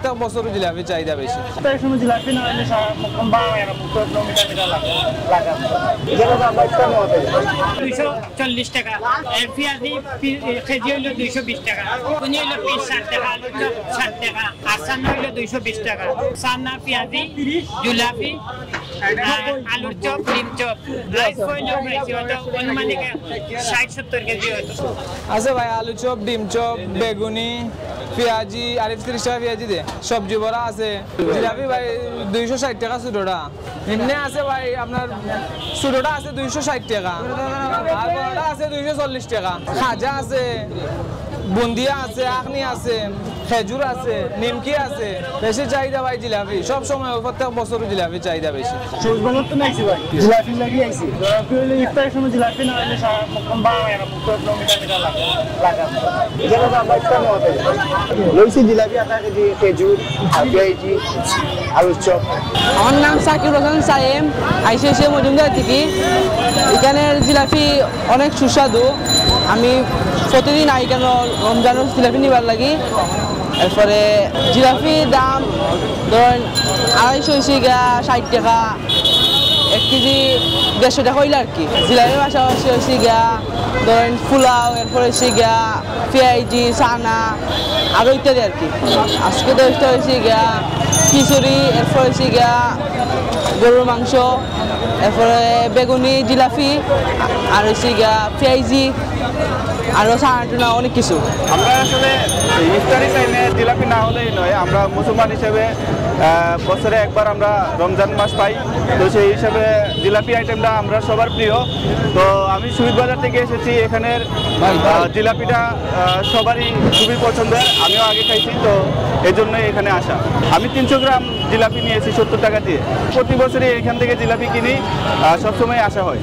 প্রত্যেক বছর জিলাপি চাহিদা বেশি। জিলাপি না হলে কম বা মিটার লাগে 240 টাকা, পেঁয়াজি কেজি হইল 220 টাকা, কুনি হইল পিস 60 টাকা, আলু চপ 60 টাকা, আসান হইল 220 টাকা, সান্না পেঁয়াজি জিলাপি আলুর চপ ডিম চপ রাইস হইল অনুমানিক 60-70 কেজি হইতো আছে ভাই। আলু চপ ডিম চপ বেগুনি পেঁয়াজি আর 30 টাকা পেঁয়াজি দে, সবজি বড়া আছে। জিলাপি ভাই 260 টাকা ছোটটা, এমনি আছে ভাই আপনার ছোটটা আছে 260 টাকা, আর বড়টা আছে 240 টাকা। খাজা আছে, বুন্দিয়া আছে, আখনি আছে, খেজুর আছে, নিমকি আছে। বেশি চাহিদা ভাই জিলাপি, সব সময় প্রত্যেক বছর জিলাপি চাহিদা বেশি। সবুজবাজার তো নাইছি ভাই, জিলাপি লাগি আইছি। জিলাপি হইলে ইফতারের সময় জিলাপি না হইলে কম বা মিটার লাগে এখানে তো আমরা ইফতার নেওয়া লইছি জিলাপি আধা কেজি, খেজুর আর পেঁয়াজি আলুর চপ। আমার নাম সাকিব হোসেন সাইম, আইসিআইসিআই মজুমদার থেকে। এখানের জিলাপি অনেক সুস্বাদু। আমি প্রতিদিন আই কেন রমজানের জিলাপি নিবার লাগি। এরপরে জিলাপির দাম ধরেন 250 টাকা, 1 কেজি 150 টাকা হইলে আর কি। জিলাপির পাশাপাশি হয়েছে গিয়া ধরেন পোলাও, এরপরে হয়েছে গিয়া পেঁয়াজি চানা আরও ইত্যাদি আর কি। আজকে তো হয়েছে গিয়া খিচুড়ি, এরপর হয়েছে গিয়া গরুর মাংস, এরপরে বেগুনি জিলাপি আর হয়েছে গিয়া পেঁয়াজি আরও চানা অনেক কিছু। আমরা আসলে ইফতারি টাইমে জিলাপি না হলেই নয়, আমরা মুসলমান হিসেবে বছরে একবার আমরা রমজান মাস পাই, তো সেই হিসাবে জিলাপি আইটেমটা আমরা সবার প্রিয়। তো আমি শহীদ বাজার থেকে এসেছি, এখানের জিলাপিটা সবারই খুবই পছন্দের, আমিও আগে খাইছি, তো এই জন্যই এখানে আসা। আমি 300 গ্রাম জিলাপি নিয়েছি 70 টাকা দিয়ে। প্রতি বছরই এখান থেকে জিলাপি কিনি, সবসময় আসা হয়।